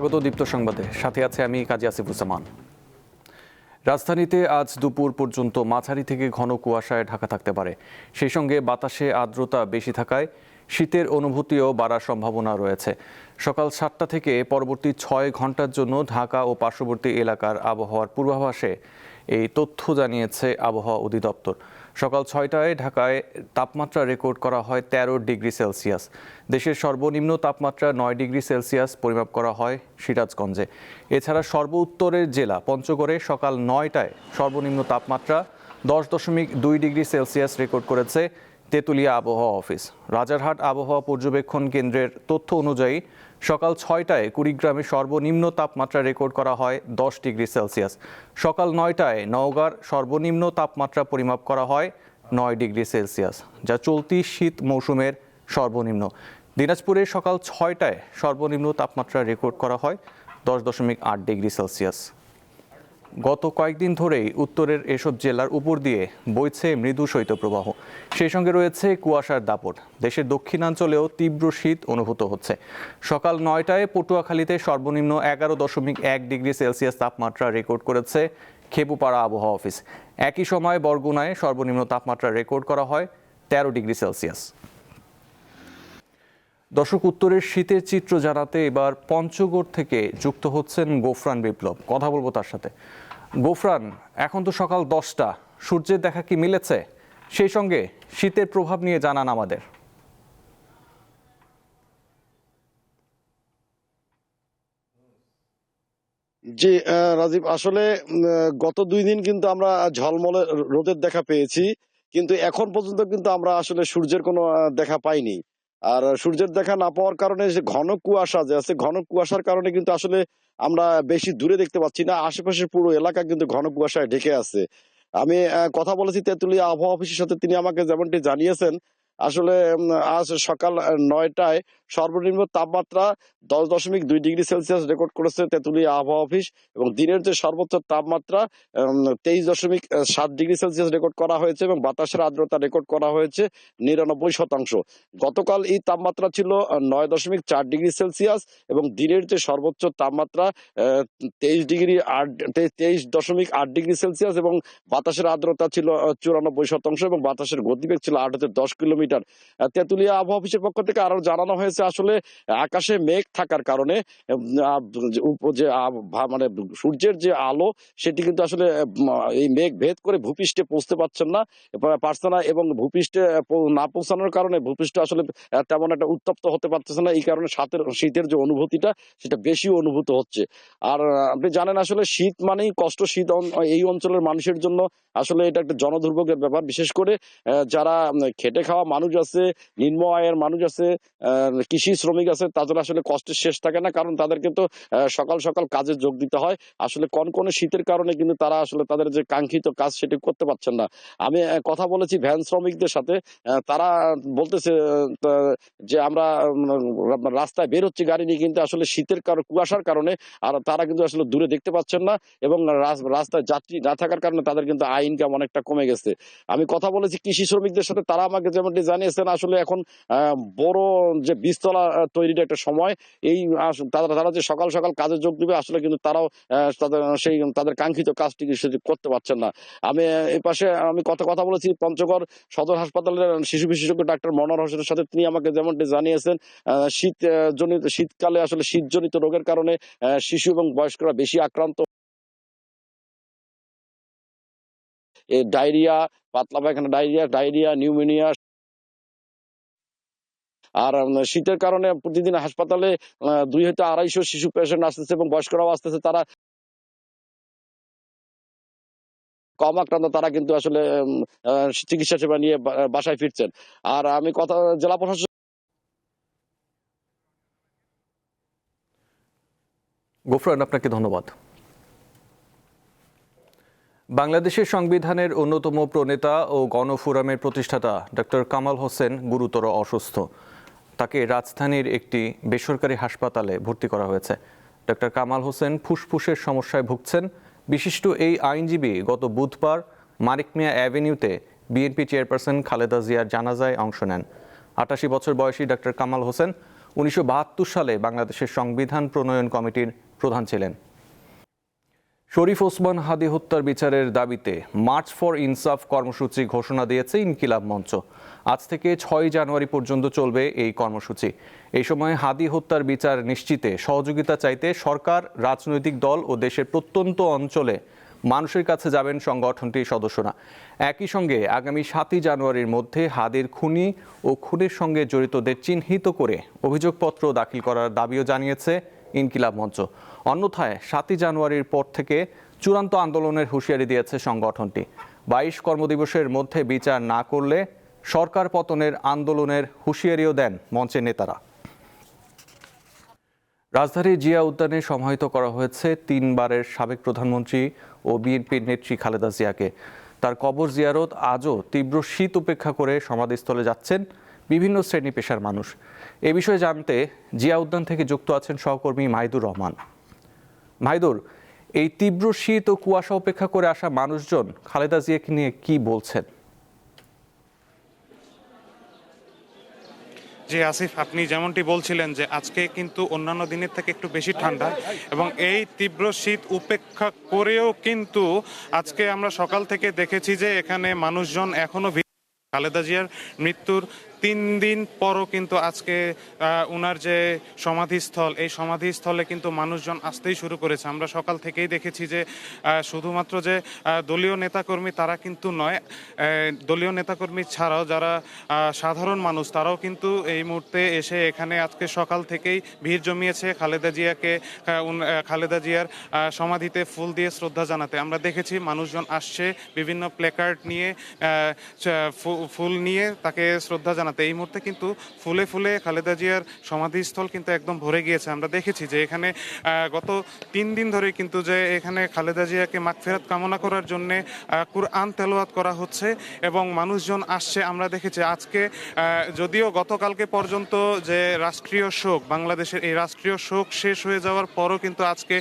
স্বাগত দীপ্ত সংবাদে, সাথে আছে আমি কাজী আসিফুজ্জামান। রাজধানীতে আজ দুপুর পর্যন্ত মাঝারি থেকে ঘন কুয়াশায় ঢাকা থাকতে পারে। সেই সঙ্গে বাতাসে আর্দ্রতা বেশি থাকায় শীতের অনুভূতিও বাড়ার সম্ভাবনা রয়েছে। সকাল 7টা থেকে পরবর্তী 6 ঘন্টার জন্য ঢাকা ও পার্শ্ববর্তী এলাকার আবহাওয়ার পূর্বাভাসে এই তথ্য জানিয়েছে আবহাওয়া অধিদপ্তর। সকাল 6টায় ঢাকায় তাপমাত্রা রেকর্ড করা হয় 13 ডিগ্রি সেলসিয়াস। দেশের সর্বনিম্ন তাপমাত্রা 9 ডিগ্রি সেলসিয়াস পরিমাপ করা হয় সিরাজগঞ্জে। এছাড়া সর্বোত্তরের জেলা পঞ্চগড়ে সকাল 9টায় সর্বনিম্ন তাপমাত্রা 10.2 ডিগ্রি সেলসিয়াস রেকর্ড করেছে তেঁতুলিয়া আবহাওয়া অফিস। রাজারহাট আবহাওয়া পর্যবেক্ষণ কেন্দ্রের তথ্য অনুযায়ী সকাল 6টায় কুড়িগ্রামে সর্বনিম্ন তাপমাত্রা রেকর্ড করা হয় 10 ডিগ্রি সেলসিয়াস। সকাল 9টায় নওগাঁর সর্বনিম্ন তাপমাত্রা পরিমাপ করা হয় 9 ডিগ্রি সেলসিয়াস, যা চলতি শীত মৌসুমের সর্বনিম্ন। দিনাজপুরে সকাল 6টায় সর্বনিম্ন তাপমাত্রা রেকর্ড করা হয় 10.8 ডিগ্রি সেলসিয়াস। গত কয়েকদিন ধরেই উত্তরের এসব জেলার উপর দিয়ে বইছে মৃদু শৈত্যপ্রবাহ, সেই সঙ্গে রয়েছে কুয়াশার দাপট। দেশের দক্ষিণাঞ্চলেও তীব্র শীত অনুভূত হচ্ছে। সকাল 9টায় পটুয়াখালীতে সর্বনিম্ন 11.1 ডিগ্রি সেলসিয়াস তাপমাত্রা রেকর্ড করেছে খেপুপাড়া আবহাওয়া অফিস। একই সময় বরগুনায় সর্বনিম্ন তাপমাত্রা রেকর্ড করা হয় 13 ডিগ্রি সেলসিয়াস। দর্শক, উত্তরের শীতের চিত্র জানাতে এবার পঞ্চগড় থেকে যুক্ত হচ্ছেন গোফরান বিপ্লব। কথা বলবো তার সাথে। গোফরান, এখন তো সকাল 10টা, সূর্যের দেখা কি মিলেছে? সেই সঙ্গে শীতের প্রভাব নিয়ে জানান আমাদের। জি রাজীব, আসলে গত 2 দিন কিন্তু আমরা ঝলমলে রোদের দেখা পেয়েছি, কিন্তু এখন পর্যন্ত কিন্তু আমরা আসলে সূর্যের কোনো দেখা পাইনি। আর সূর্যের দেখা না পাওয়ার কারণে যে ঘন কুয়াশা যে আছে, ঘন কুয়াশার কারণে কিন্তু আসলে আমরা বেশি দূরে দেখতে পাচ্ছি না। আশেপাশের পুরো এলাকা কিন্তু ঘন কুয়াশায় ঢেকে আছে। আমি কথা বলেছি তেঁতুলিয়া আবহাওয়া অফিসের সাথে, তিনি আমাকে যেমনটি জানিয়েছেন আসলে আজ সকাল 9টায় সর্বনিম্ন তাপমাত্রা 10.2 ডিগ্রি সেলসিয়াস রেকর্ড করেছে তেঁতুলিয়া আবহাওয়া অফিস, এবং দিনের যে সর্বোচ্চ তাপমাত্রা 23.7 ডিগ্রি সেলসিয়াস রেকর্ড করা হয়েছে, এবং বাতাসের আর্দ্রতা রেকর্ড করা হয়েছে 99%। গতকাল এই তাপমাত্রা ছিল 9.4 ডিগ্রি সেলসিয়াস, এবং দিনের যে সর্বোচ্চ তাপমাত্রা 23.8 ডিগ্রি সেলসিয়াস, এবং বাতাসের আর্দ্রতা ছিল 94%, এবং বাতাসের গতিবেগ ছিল 8 কিলোমিটার। তেঁতুলিয়া আবহাওয়া অফিসের পক্ষ থেকে আরো জানানো হয়েছে আসলে আকাশে মেঘ থাকার কারণে যে মানে সূর্যের যে আলো সেটি কিন্তু আসলে এই মেঘ ভেদ করে ভূপৃষ্ঠে পৌঁছতে পারছে না, এবং ভূপৃষ্ঠে না পৌঁছানোর কারণে ভূপৃষ্ঠ আসলে তেমন একটা উত্তপ্ত হতে পারতেছে না। এই কারণে শীতের যে অনুভূতিটা সেটা বেশি অনুভূত হচ্ছে। আর আপনি জানেন আসলে শীত মানেই কষ্ট। শীত এই অঞ্চলের মানুষের জন্য আসলে এটা একটা জনদুর্ভোগের ব্যাপার। বিশেষ করে যারা খেটে খাওয়া মানুষ আছে, নিম্ন আয়ের মানুষ আছে, কৃষি শ্রমিক আছে, তাদের আসলে কষ্টের শেষ থাকে না, কারণ তাদেরকে তো সকাল সকাল কাজে যোগ দিতে হয়। আসলে কনকনে শীতের কারণে কিন্তু তারা আসলে তাদের যে কাঙ্ক্ষিত কাজ সেটি করতে পারছেন না। আমি কথা বলেছি ভ্যান শ্রমিকদের সাথে, তারা বলতেছে যে আমরা রাস্তায় বের হচ্ছি গাড়ি নিয়ে, কিন্তু আসলে শীতের কুয়াশার কারণে আর তারা কিন্তু আসলে দূরে দেখতে পাচ্ছেন না, এবং রাস্তায় যাত্রী না থাকার কারণে তাদের কিন্তু আয় ইনকাম অনেকটা কমে গেছে। আমি কথা বলেছি কৃষি শ্রমিকদের সাথে, তারা আমাকে যেমনটি জানিয়েছেন আসলে এখন বড় যে বীজতলা তৈরির একটা সময়, এই তারা যে সকাল সকাল কাজে যোগ দিবে আসলে কিন্তু তারাও তাদের কাঙ্ক্ষিত কাজটি সেটি করতে পারছেন না। আমি এই পাশে আমি কথা বলেছি পঞ্চগড় সদর হাসপাতালের শিশু বিশেষজ্ঞ ডাক্তার মনোয়ার হোসেনের সাথে, তিনি আমাকে যেমনটি জানিয়েছেন শীতকালে আসলে শীতজনিত রোগের কারণে শিশু এবং বয়স্করা বেশি আক্রান্ত। ডায়রিয়া, পাতলা পায়খানা, ডায়রিয়া, নিউমোনিয়া। আর শীতের কারণে প্রতিদিন হাসপাতালে 2 হইতে 250 শিশু পেশেন্ট আসতেছে, এবং বয়স্করাও আসতেছে। তারা কম আক্রান্ত, তারা কিন্তু আসলে চিকিৎসা সেবা নিয়ে বাসায় ফিরছেন। আর আমি জেলা প্রশাসন। গোফরান, আপনাকে ধন্যবাদ। বাংলাদেশের সংবিধানের অন্যতম প্রণেতা ও গণফোরামের প্রতিষ্ঠাতা ডক্টর কামাল হোসেন গুরুতর অসুস্থ। তাকে রাজধানীর একটি বেসরকারি হাসপাতালে ভর্তি করা হয়েছে। ডক্টর কামাল হোসেন ফুসফুসের সমস্যায় ভুগছেন। বিশিষ্ট এই আইনজীবী গত বুধবার মানিক মিয়া অ্যাভিনিউতে বিএনপি চেয়ারপারসন খালেদা জিয়ার জানাজায় অংশ নেন। 88 বছর বয়সী ডক্টর কামাল হোসেন 1972 সালে বাংলাদেশের সংবিধান প্রণয়ন কমিটির প্রধান ছিলেন। শরীফ ওসমান হাদী হত্যার বিচারের দাবিতে মার্চ ফর ইনসাফ কর্মসূচি ঘোষণা দিয়েছে ইনকিলাব মঞ্চ। আজ থেকে 6 জানুয়ারি পর্যন্ত চলবে এই কর্মসূচি। এই সময় হাদী হত্যার বিচার নিশ্চিতে সহযোগিতা চাইতে সরকার, রাজনৈতিক দল ও দেশের প্রত্যন্ত অঞ্চলে মানুষের কাছে যাবেন সংগঠনটির সদস্যরা। একই সঙ্গে আগামী 7 জানুয়ারির মধ্যে হাদীর খুনি ও খুনের সঙ্গে জড়িতদের চিহ্নিত করে অভিযোগপত্র দাখিল করার দাবিও জানিয়েছে ইনকিলাব মঞ্চ। অন্যথায় 7 জানুয়ারির পর থেকে চূড়ান্ত আন্দোলনের হুঁশিয়ারি দিয়েছে সংগঠনটি। 22 কর্মদিবসের মধ্যে বিচার না করলে সরকার পতনের আন্দোলনের হুঁশিয়ারিও দেন মঞ্চের নেতারা। রাজধানীর জিয়া উদ্যানে সমাহিত করা হয়েছে 3 বারের সাবেক প্রধানমন্ত্রী ও বিএনপির নেত্রী খালেদা জিয়াকে। তার কবর জিয়ারত আজও তীব্র শীত উপেক্ষা করে সমাধিস্থলে যাচ্ছেন বিভিন্ন শ্রেণী পেশার মানুষ। এ বিষয়ে জানতে জিয়া উদ্যান থেকে যুক্ত আছেন সহকর্মী মাহিদুর রহমান। মাহিদুর, এই তীব্র শীত ও কুয়াশা উপেক্ষা করে আসা মানুষজন খালেদা জিয়াকে নিয়ে কি বলছেন? জি আসিফ, আপনি যেমনটি বলছিলেন যে আজকে কিন্তু অন্যান্য দিনের থেকে একটু বেশি ঠান্ডা এবং এই তীব্র শীত উপেক্ষা করেও কিন্তু আজকে আমরা সকাল থেকে দেখেছি যে এখানে মানুষজন এখনো খালেদা জিয়ার মৃত্যুর 3 দিন পরও কিন্তু আজকে ওনার যে সমাধিস্থল, এই সমাধিস্থলে কিন্তু মানুষজন আসতেই শুরু করেছে। আমরা সকাল থেকেই দেখেছি যে শুধুমাত্র যে দলীয় নেতাকর্মী তারা কিন্তু নয়, দলীয় নেতাকর্মী ছাড়াও যারা সাধারণ মানুষ তারাও কিন্তু এই মুহূর্তে এসে এখানে আজকে সকাল থেকেই ভিড় জমিয়েছে খালেদা জিয়ার সমাধিতে ফুল দিয়ে শ্রদ্ধা জানাতে। আমরা দেখেছি মানুষজন আসছে বিভিন্ন প্ল্যাকার্ড নিয়ে, ফুল নিয়ে তাকে শ্রদ্ধা জানাতে। এই মুহূর্তে কিন্তু ফুলে ফুলে খালেদা জিয়ার সমাধিস্থল কিন্তু একদম ভরে গিয়েছে। আমরা দেখেছি যে এখানে গত 3 দিন ধরে কিন্তু যে এখানে খালেদা জিয়াকে মাগফিরাত কামনা করার জন্য কুরআন তেলাওয়াত করা হচ্ছে এবং মানুষজন আসছে। আমরা দেখেছি আজকে যদিও গতকালকে পর্যন্ত যে রাষ্ট্রীয় শোক, বাংলাদেশের এই রাষ্ট্রীয় শোক শেষ হয়ে যাওয়ার পরও কিন্তু আজকে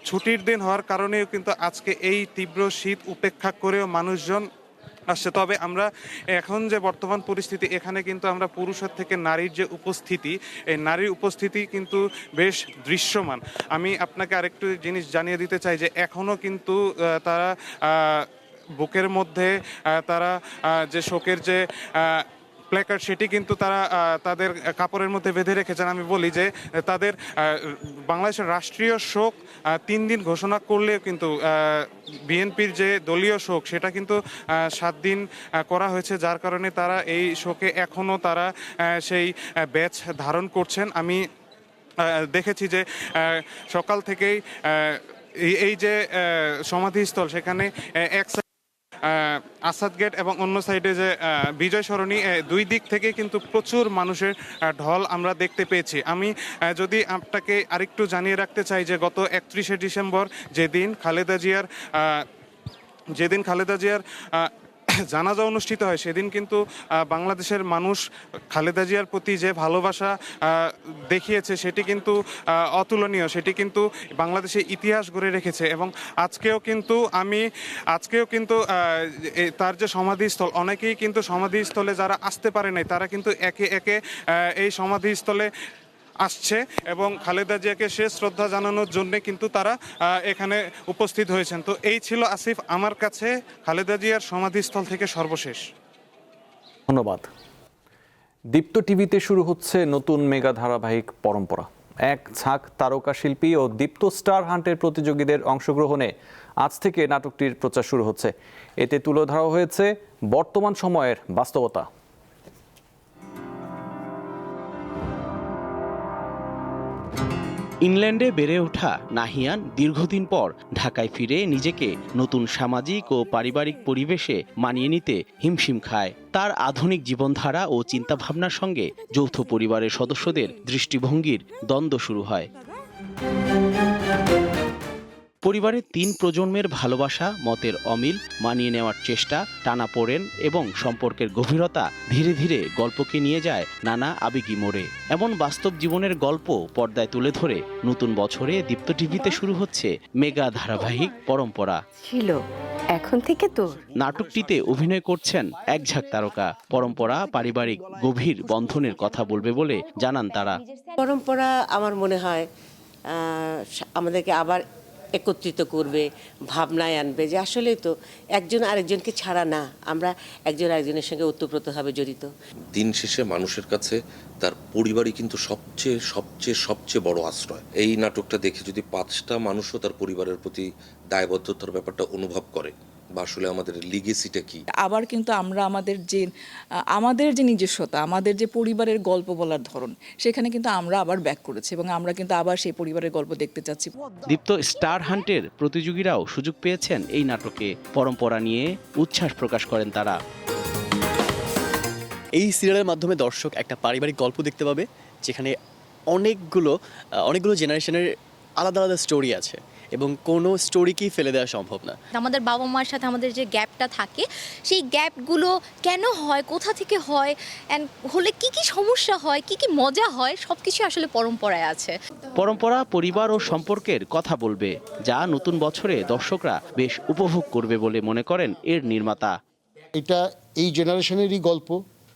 ছুটির দিন হওয়ার কারণেও কিন্তু আজকে এই তীব্র শীত উপেক্ষা করেও মানুষজন আসছে। তবে আমরা এখন যে বর্তমান পরিস্থিতি, এখানে কিন্তু আমরা পুরুষের থেকে নারীর যে উপস্থিতি, এই নারীর উপস্থিতি কিন্তু বেশ দৃশ্যমান। আমি আপনাকে আরেকটু জিনিস জানিয়ে দিতে চাই যে এখনও কিন্তু তারা বুকের মধ্যে তারা যে শোকের যে প্ল্যাকার্ড সেটি কিন্তু তারা তাদের কাপড়ের মধ্যে বেঁধে রেখেছেন। আমি বলি যে তাদের বাংলাদেশের রাষ্ট্রীয় শোক 3 দিন ঘোষণা করলেও কিন্তু বিএনপির যে দলীয় শোক সেটা কিন্তু 7 দিন করা হয়েছে, যার কারণে তারা এই শোকে এখনও তারা সেই ব্যাচ ধারণ করছেন। আমি দেখেছি যে সকাল থেকেই এই যে সমাধিস্থল সেখানে এক আসাদ গেট এবং অন্য সাইডে যে বিজয় সরণি, 2 দিক থেকে কিন্তু প্রচুর মানুষের ঢল আমরা দেখতে পেয়েছি। আমি যদি আপনাকে আরেকটু জানিয়ে রাখতে চাই যে গত 31শে ডিসেম্বর যেদিন খালেদা জিয়ার জানাজা অনুষ্ঠিত হয়, সেদিন কিন্তু বাংলাদেশের মানুষ খালেদা জিয়ার প্রতি যে ভালোবাসা দেখিয়েছে সেটি কিন্তু অতুলনীয়, সেটি কিন্তু বাংলাদেশের ইতিহাস গড়ে রেখেছে। এবং আজকেও কিন্তু তার যে সমাধিস্থল, অনেকেই কিন্তু সমাধিস্থলে যারা আসতে পারে নাই তারা কিন্তু একে একে এই সমাধিস্থলে আসছে এবং খালেদা জিয়াকে শেষ শ্রদ্ধা জানানোর জন্য কিন্তু তারা এখানে উপস্থিত হয়েছেন। তো এই ছিল আসিফ আমার কাছে খালেদা জিয়ার সমাধিস্থল থেকে সর্বশেষ। ধন্যবাদ। দীপ্ত টিভিতে শুরু হচ্ছে নতুন মেগা ধারাবাহিক পরম্পরা। এক ঝাঁক তারকা শিল্পী ও দীপ্ত স্টার হান্টের প্রতিযোগীদের অংশগ্রহণে আজ থেকে নাটকটির প্রচার শুরু হচ্ছে। এতে তুলে ধরা হয়েছে বর্তমান সময়ের বাস্তবতা। ইংল্যান্ডে বেড়ে ওঠা নাহিয়ান দীর্ঘদিন পর ঢাকায় ফিরে নিজেকে নতুন সামাজিক ও পারিবারিক পরিবেশে মানিয়ে নিতে হিমশিম খায়। তার আধুনিক জীবনধারা ও চিন্তাভাবনার সঙ্গে যৌথ পরিবারের সদস্যদের দৃষ্টিভঙ্গির দ্বন্দ্ব শুরু হয়। পরিবারের ৩ প্রজন্মের ভালোবাসা, মতের অমিল, মানিয়ে নেওয়ার চেষ্টা, টানাপোড়েন এবং সম্পর্কের গভীরতা ধীরে ধীরে গল্পকে নিয়ে যায় নানা আবেগী মোড়ে। এমন বাস্তব জীবনের গল্প পর্দায় তুলে ধরে নতুন বছরে দীপ্ত টিভিতে শুরু হচ্ছে মেগা ধারাবাহিক পরম্পরা। ছিল, এখন থেকে তোর। নাটকটিতে অভিনয় করছেন এক ঝাঁক তারকা। পরম্পরা পারিবারিক গভীর বন্ধনের কথা বলবে বলে জানান তারা। পরম্পরা আমার মনে হয় আমাদেরকে আবার একত্রিত করবে, ভাবনায় আনবে যে আসলেই তো একজন আরেকজনকে ছাড়া না, আমরা একজন আরেকজনের সঙ্গে ওতপ্রোতভাবে জড়িত। দিন শেষে মানুষের কাছে তার পরিবারই কিন্তু সবচেয়ে সবচেয়ে সবচেয়ে বড় আশ্রয়। এই নাটকটা দেখে যদি 5টা মানুষও তার পরিবারের প্রতি দায়বদ্ধতার ব্যাপারটা অনুভব করে, বা আসলে আমাদের লিগেসিটা কি। আবার কিন্তু আমরা আমাদের যে নিজস্বতা, আমাদের যে পরিবারের গল্প বলার ধরন, সেখানে কিন্তু আমরা আবার ব্যাক করেছি এবং আমরা কিন্তু আবার সেই পরিবারের গল্প দেখতে চাচ্ছি। দীপ্ত স্টার হান্টের প্রতিযোগীরাও সুযোগ পেয়েছেন এই নাটকে। পরম্পরা নিয়ে উচ্ছ্বাস প্রকাশ করেন তারা। এই সিরিয়ালের মাধ্যমে দর্শক একটা পারিবারিক গল্প দেখতে পাবে, যেখানে অনেকগুলো জেনারেশনের আলাদা আলাদা স্টোরি আছে এবং কোনো স্টোরিকেই ফেলে দেওয়া সম্ভব না। আমাদের বাবা মার সাথে আমাদের যে গ্যাপটা থাকে, সেই গ্যাপগুলো কেন হয়, কোথা থেকে হয়, অ্যান্ড হলে কি কি সমস্যা হয়, কি কি মজা হয়, সব কিছু আসলে পরম্পরায় আছে। পরম্পরা পরিবার ও সম্পর্কের কথা বলবে, যা নতুন বছরে দর্শকরা বেশ উপভোগ করবে বলে মনে করেন এর নির্মাতা। এটা এই জেনারেশনেরই গল্প,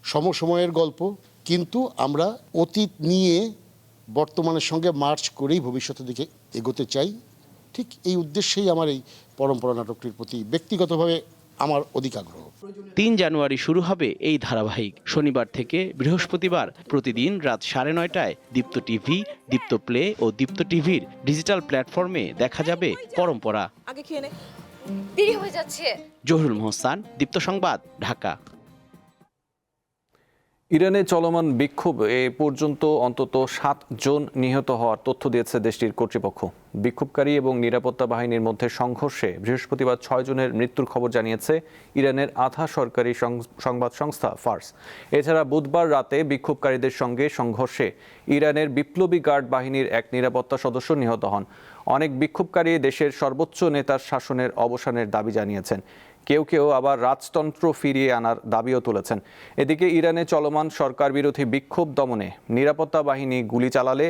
সমসময়ের গল্প, কিন্তু আমরা অতীত নিয়ে বর্তমানের সঙ্গে মার্চ করেই ভবিষ্যতের দিকে এগোতে চাই। ঠিক এই উদ্দেশ্যেই আমার এই পরম্পরা নাটকটির প্রতি ব্যক্তিগতভাবে আমার অধিক আগ্রহ। ৩ জানুয়ারি শুরু হবে এই ধারাবাহিক। শনিবার থেকে বৃহস্পতিবার প্রতিদিন রাত 9:30টায় দীপ্ত টিভি, দীপ্ত প্লে ও দীপ্ত টিভির ডিজিটাল প্ল্যাটফর্মে দেখা যাবে পরম্পরা। দেরি হয়ে যাচ্ছে। জহুরুল মোহসান, দীপ্ত সংবাদ, ঢাকা। ইরানে চলমান বিক্ষোভ এ পর্যন্ত অন্তত 7 জন নিহত হওয়ার তথ্য দিয়েছে দেশটির কর্তৃপক্ষ। বিক্ষোভকারী এবং নিরাপত্তা বাহিনীর মধ্যে সংঘর্ষে বৃহস্পতিবার 6 জনের মৃত্যুর খবর জানিয়েছে ইরানের আধা সরকারি সংবাদ সংস্থা ফার্স। এছাড়া বুধবার রাতে বিক্ষোভকারীদের সঙ্গে সংঘর্ষে ইরানের বিপ্লবী গার্ড বাহিনীর এক নিরাপত্তা সদস্য নিহত হন। অনেক বিক্ষোভকারী দেশের সর্বোচ্চ নেতার শাসনের অবসানের দাবি জানিয়েছেন। কেউ কেউ আবার রাজতন্ত্র ফিরিয়ে আনার দাবিও তুলেছেন। এদিকে ইরানে চলমান সরকার বিরোধী বিক্ষোভ দমনে নিরাপত্তা বাহিনী গুলি চালালে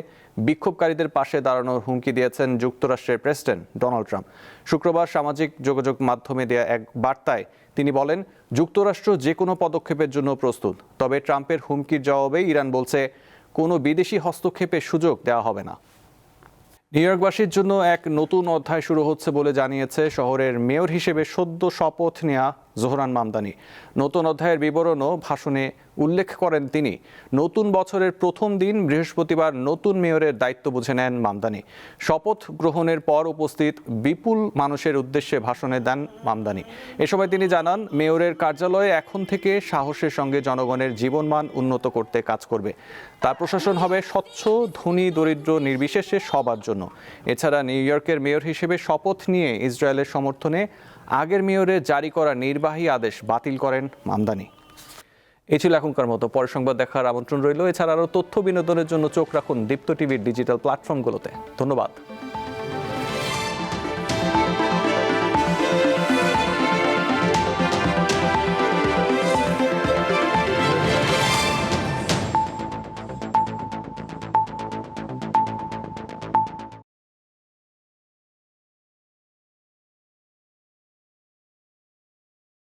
বিক্ষোভকারীদের পাশে দাঁড়ানোর হুমকি দিয়েছেন যুক্তরাষ্ট্রের প্রেসিডেন্ট ডোনাল্ড ট্রাম্প। শুক্রবার সামাজিক যোগাযোগ মাধ্যমে দেয়া এক বার্তায় তিনি বলেন, যুক্তরাষ্ট্র যে কোনো পদক্ষেপের জন্য প্রস্তুত। তবে ট্রাম্পের হুমকির জবাবে ইরান বলছে, কোনো বিদেশি হস্তক্ষেপের সুযোগ দেওয়া হবে না। নিউ ইয়র্কবাসীর জন্য এক নতুন অধ্যায় শুরু হচ্ছে বলে জানিয়েছে শহরের মেয়র হিসেবে সদ্য শপথ নেওয়া জোহরান মামদানি। নতুন অধ্যায়ের বিবরণ ও ভাষণে উল্লেখ করেন তিনি। নতুন বছরের প্রথম দিন বৃহস্পতিবার নতুন মেয়রের দায়িত্ব বুঝে নেন মামদানি। শপথ গ্রহণের পর উপস্থিত বিপুল মানুষের উদ্দেশ্যে ভাষণে দেন মামদানি। এ সময় তিনি জানান, মেয়রের কার্যালয়ে এখন থেকে সাহসের সঙ্গে জনগণের জীবনমান উন্নত করতে কাজ করবে। তার প্রশাসন হবে স্বচ্ছ, ধনী দরিদ্র নির্বিশেষে সবার জন্য। এছাড়া নিউ ইয়র্কের মেয়র হিসেবে শপথ নিয়ে ইসরায়েলের সমর্থনে আগের মেয়রের জারি করা নির্বাহী আদেশ বাতিল করেন মামদানি। এই ছিল এখনকার মতো। পরের সংবাদ দেখার আমন্ত্রণ রইল। এছাড়া আরও তথ্য বিনোদনের জন্য চোখ রাখুন দীপ্ত টিভির ডিজিটাল প্ল্যাটফর্মগুলোতে। ধন্যবাদ।